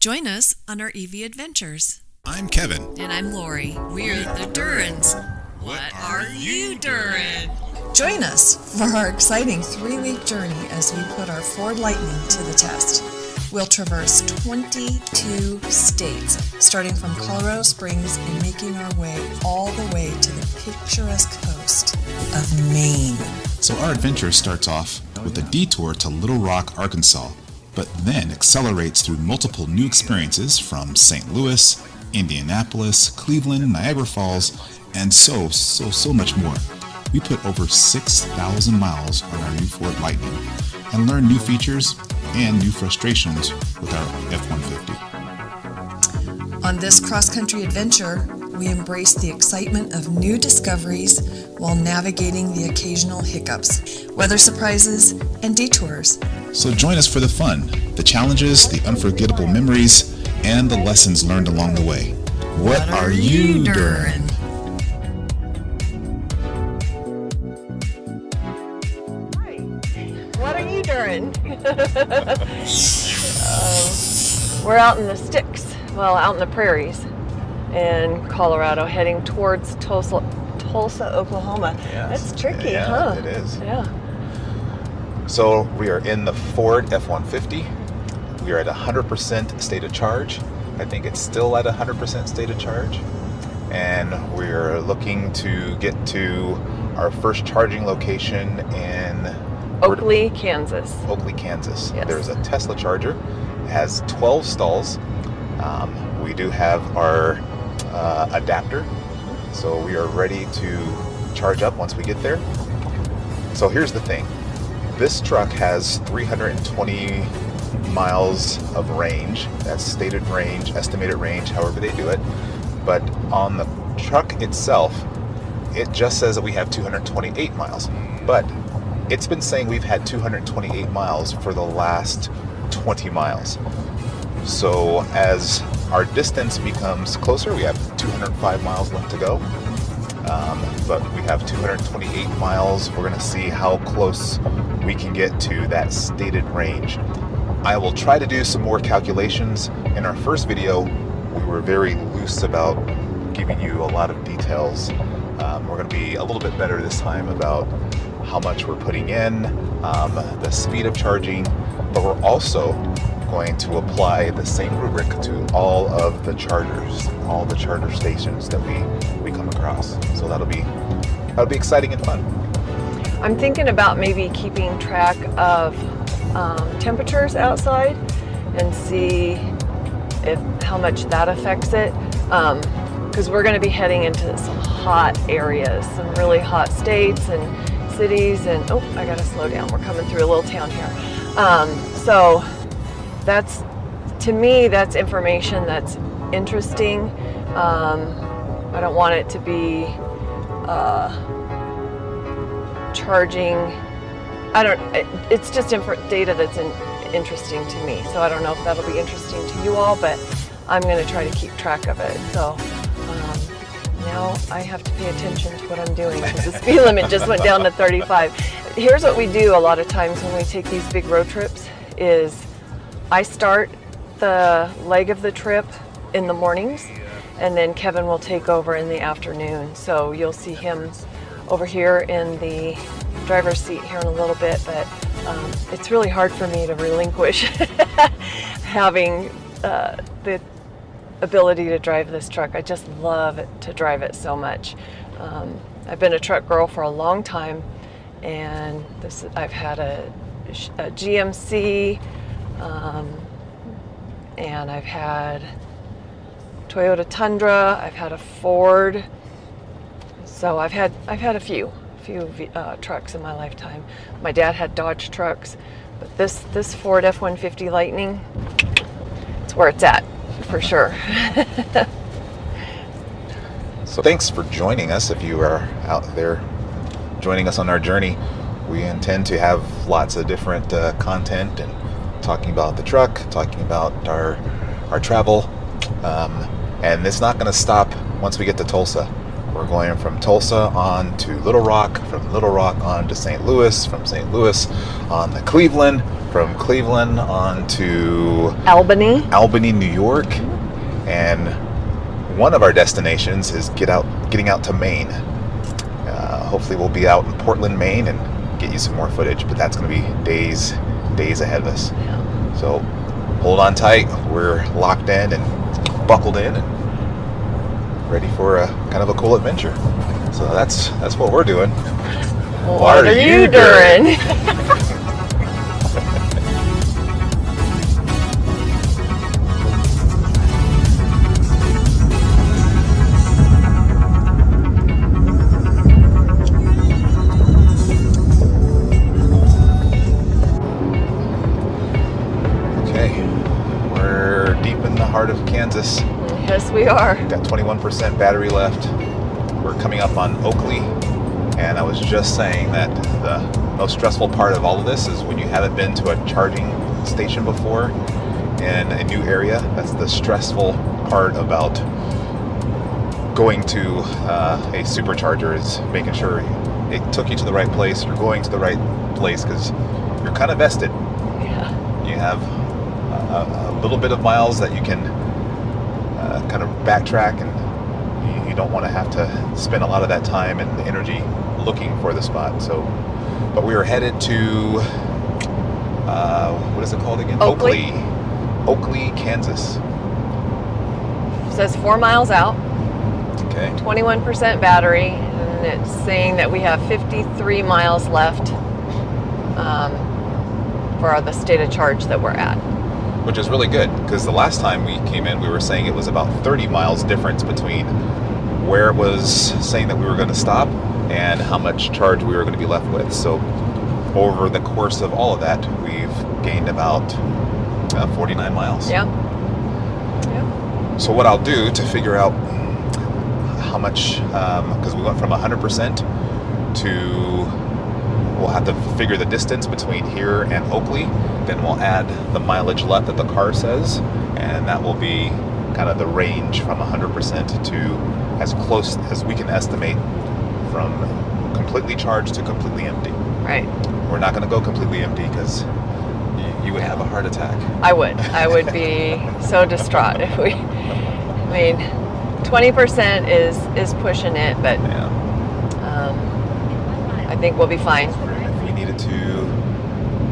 Join us on our EV adventures. I'm Kevin. And I'm Lori. We're the Durens. What are you Duren? Join us for our exciting 3-week journey as we put our Ford Lightning to the test. We'll traverse 22 states, starting from Colorado Springs and making our way all the way to the picturesque coast of Maine. So our adventure starts off with a detour to Little Rock, Arkansas, but then accelerates through multiple new experiences from St. Louis, Indianapolis, Cleveland, Niagara Falls, and so much more. We put over 6,000 miles on our new Ford Lightning and learn new features and new frustrations with our F-150. On this cross-country adventure, we embrace the excitement of new discoveries while navigating the occasional hiccups, weather surprises, and detours. So join us for the fun, the challenges, the unforgettable memories, and the lessons learned along the way. What are you Duren? What are you doing? We're out in the sticks, out in the prairies in Colorado, heading towards Tulsa, Oklahoma. Yes. That's tricky, yeah, huh? It is. Yeah. So we are in the Ford F-150. We are at 100% state of charge. I think it's still at 100% state of charge. And we're looking to get to our first charging location in Oakley, Kansas. Oakley, Kansas. Yes. There's a Tesla charger. It has 12 stalls. We do have our adapter, so we are ready to charge up once we get there. So here's the thing. This truck has 320 miles of range. That's stated range, estimated range, however they do it. But on the truck itself, it just says that we have 228 miles. But it's been saying we've had 228 miles for the last 20 miles. So as our distance becomes closer, we have 205 miles left to go. But we have 228 miles. We're going to see how close we can get to that stated range. I will try to do some more calculations. In our first video, we were very loose about giving you a lot of details. We're going to be a little bit better this time about how much we're putting in, the speed of charging, but we're also going to apply the same rubric to all of the chargers, all the charger stations that we come across. So that'll be exciting and fun. I'm thinking about maybe keeping track of temperatures outside and see how much that affects it. Because we're going to be heading into some hot areas, some really hot states and cities, and I gotta slow down. We're coming through a little town here. So to me, that's information that's interesting. I don't want it to be charging. It's just data that's interesting to me. So I don't know if that'll be interesting to you all, but I'm going to try to keep track of it. So now I have to pay attention to what I'm doing because the speed limit just went down to 35. Here's what we do a lot of times when we take these big road trips is I start the leg of the trip in the mornings, and then Kevin will take over in the afternoon. So you'll see him over here in the driver's seat here in a little bit, but it's really hard for me to relinquish having the ability to drive this truck. I just love to drive it so much. I've been a truck girl for a long time, and I've had a GMC, and I've had Toyota Tundra, I've had a Ford, so I've had a few trucks in my lifetime. My dad had Dodge trucks, but this Ford F-150 Lightning, it's where it's at for sure. So thanks for joining us. If you are out there joining us on our journey, we intend to have lots of different content and talking about the truck, talking about our travel, and it's not going to stop once we get to Tulsa. We're going from Tulsa on to Little Rock, from Little Rock on to St. Louis, from St. Louis on to Cleveland, from Cleveland on to Albany. New York, and one of our destinations is getting out to Maine. Hopefully we'll be out in Portland, Maine, and get you some more footage, but that's going to be days ahead of us. Yeah. So hold on tight. We're locked in and buckled in and ready for a kind of a cool adventure. So that's what we're doing. What are you doing? Of Kansas. Yes, we are. Got 21% battery left. We're coming up on Oakley, and I was just saying that the most stressful part of all of this is when you haven't been to a charging station before in a new area. That's the stressful part about going to a supercharger, is making sure it took you to the right place, you're going to the right place, because you're kind of vested. Yeah. You have a little bit of miles that you can kind of backtrack, and you don't want to have to spend a lot of that time and energy looking for the spot. So, but we are headed to what is it called again? Oakley, Kansas. It says 4 miles out. Okay. 21% battery, and it's saying that we have 53 miles left for the state of charge that we're at. Which is really good, because the last time we came in, we were saying it was about 30 miles difference between where it was saying that we were going to stop and how much charge we were going to be left with. So over the course of all of that, we've gained about 49 miles. Yeah. So what I'll do to figure out how much, because we went from 100% to, we'll have to figure the distance between here and Oakley. Then we'll add the mileage left that the car says, and that will be kind of the range from 100% to as close as we can estimate from completely charged to completely empty. Right. We're not going to go completely empty, because you would have a heart attack. I would be so distraught if we, I mean, 20% is pushing it, but Yeah. I think we'll be fine. If we needed to,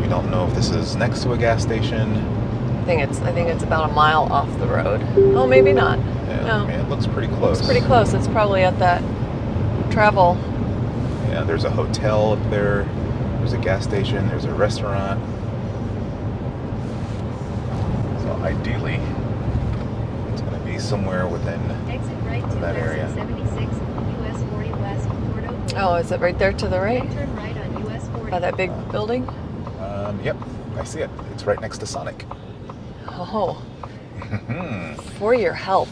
we don't know if this is next to a gas station. I think it's about a mile off the road. Oh, maybe not. Yeah, No. I mean, it looks pretty close. It's pretty close. It's probably at that travel. Yeah, there's a hotel up there. There's a gas station. There's a restaurant. So ideally, it's going to be somewhere within Exit right to that area. 76, US 40 West, Port Oakley. Oh, is it right there to the right? Turn right on US 40. By that big building? Yep, I see it. It's right next to Sonic. Oh, for your health.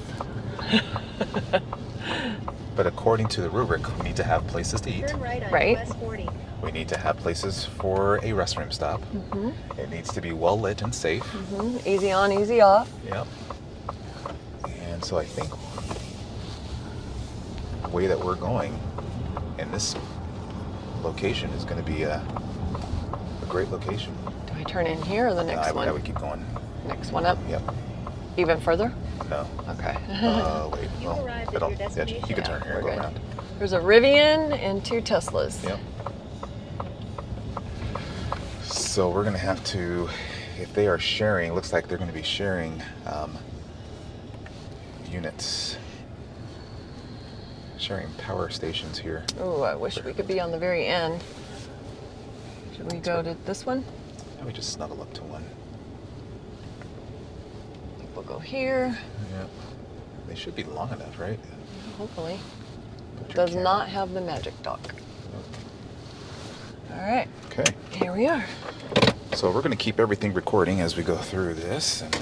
But according to the rubric, we need to have places to eat. Turn right on Right. US 40. We need to have places for a restroom stop. It needs to be well lit and safe. Easy on, easy off. Yep. And so I think the way that we're going in this location is going to be a great location. Do I turn in here or the next I one? would keep going. Next one up? Yep. Even further? No. Okay. Wait. You Well, arrived at it'll- your yeah, destination. you can turn here and go We're good. around. There's a Rivian and 2 Teslas. Yep. So we're going to have to, if they are sharing, looks like they're going to be sharing units, sharing power stations here. Ooh, I wish we could be on the very end. Should we go to this one? Let me just snuggle up to one. We'll go here, Yep. They should be long enough, right? hopefully. Put your Does camera- not have the magic dock. All right, Okay. here we are. So we're going to keep everything recording as we go through this, and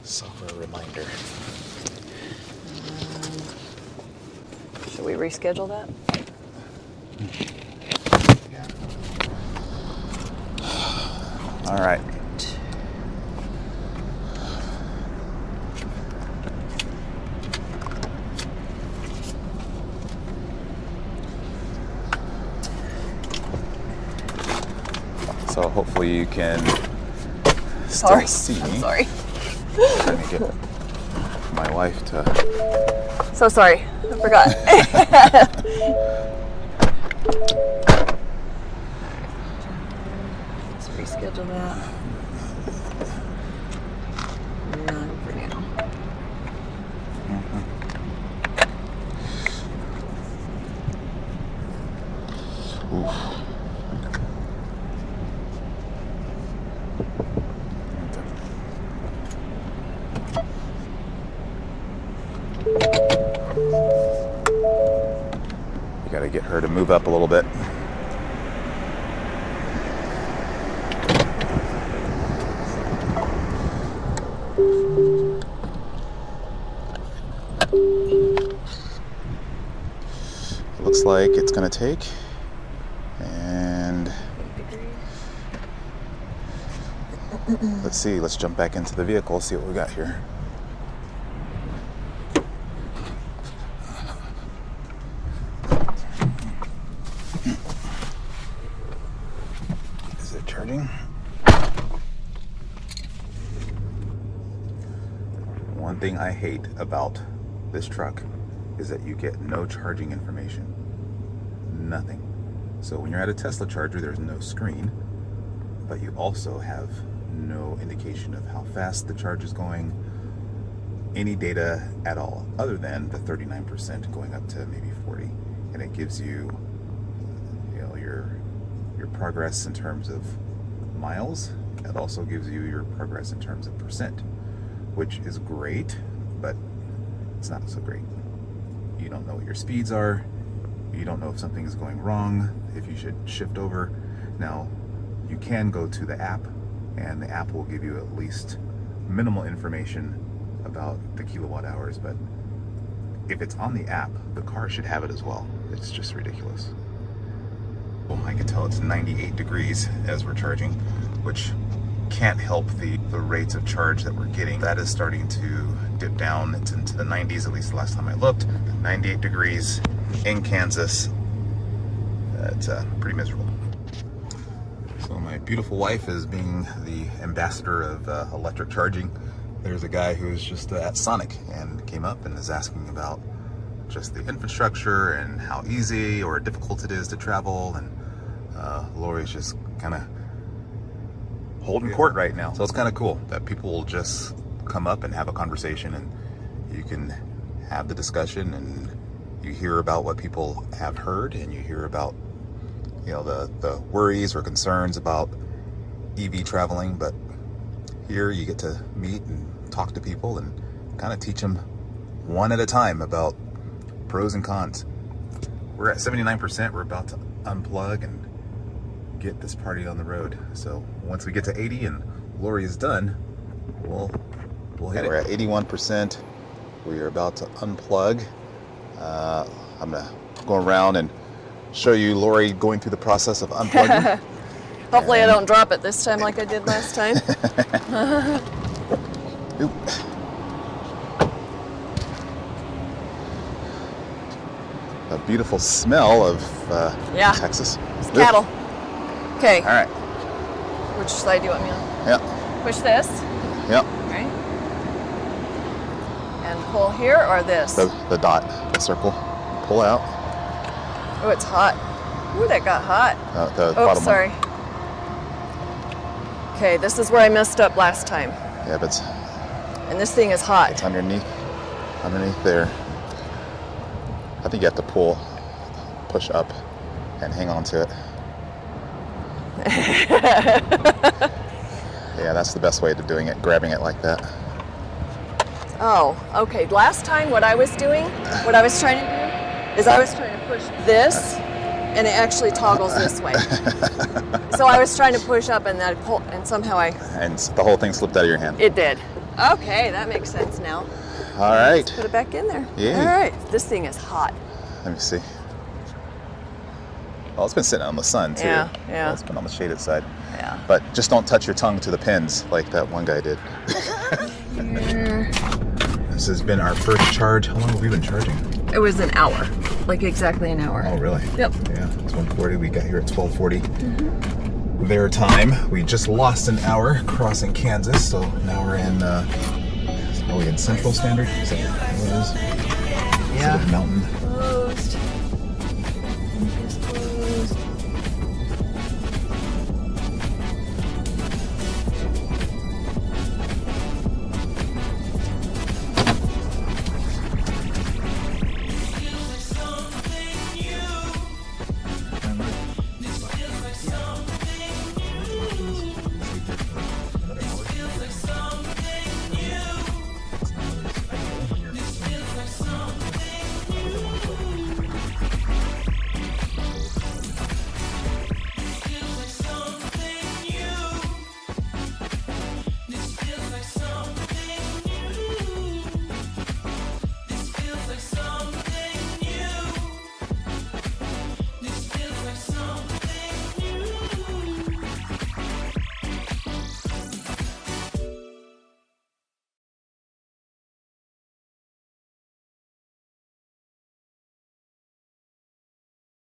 software reminder. Should we reschedule that? Yeah. All right. hopefully you can still Sorry. see I'm me. sorry. Trying to get my wife to. So sorry. I forgot. Let's reschedule that. None for now. Oof. You gotta get her to move up a little bit. Looks like it's gonna take, and let's see, let's jump back into the vehicle, see what we got here. Is it charging? One thing I hate about this truck is that you get no charging information. Nothing. So when you're at a Tesla charger, there's no screen, but you also have no indication of how fast the charge is going, any data at all, other than the 39% going up to maybe 40. And it gives you, your progress in terms of miles. It also gives you your progress in terms of percent, which is great, but it's not so great. You don't know what your speeds are. You don't know if something is going wrong, if you should shift over. Now, you can go to the app, and the app will give you at least minimal information about the kilowatt hours, but if it's on the app, the car should have it as well. It's just ridiculous. Well, I can tell it's 98 degrees as we're charging, which can't help the rates of charge that we're getting. That is starting to dip down. It's into the 90s, at least the last time I looked. 98 degrees in Kansas. That's pretty miserable. So my beautiful wife is being the ambassador of electric charging. There's a guy who's just at Sonic and came up and is asking about just the infrastructure and how easy or difficult it is to travel, and Lori's just kind of holding court right now. So it's kind of cool that people will just come up and have a conversation, and you can have the discussion, and you hear about what people have heard, and you hear about the worries or concerns about EV traveling. But here you get to meet and talk to people and kind of teach them one at a time about pros and cons. We're at 79%. We're about to unplug and get this party on the road. So once we get to 80 and Lori is done, we'll hit it. We're at 81%. We are about to unplug. I'm gonna go around and show you Lori going through the process of unplugging. Hopefully I don't drop it this time like I did last time. Oop. A beautiful smell of Texas. It's cattle. Okay. All right. Which side do you want me on? Yeah. Push this. Yep. Right. And pull here or this? The dot, the circle. Pull out. Oh, it's hot. Ooh, that got hot. The Oh, bottom sorry. Okay, this is where I messed up last time. one. Yeah, but it's And this thing is hot. underneath there. I think you have to push up and hang on to it. Yeah, that's the best way of doing it, grabbing it like that. Oh, okay. Last time what I was trying to do is I was trying to push this and it actually toggles this way. So I was trying to push up and then pull, and somehow And the whole thing slipped out of your hand. it did. Okay, that makes sense now. All right. Put it back in there. Yeah. All right. This thing is hot. Let me see. Well, it's been sitting on the sun too. Yeah. Well, it's been on the shaded side. Yeah. But just don't touch your tongue to the pins like that one guy did. This has been our first charge. How long have we been charging? It was an hour, like exactly an hour. Oh, really? Yep. Yeah, it's 1:40. We got here at 12:40. their time. We just lost an hour crossing Kansas, so now we're in, are we in Central Standard? Is that what it is? Yeah. Instead of Mountain.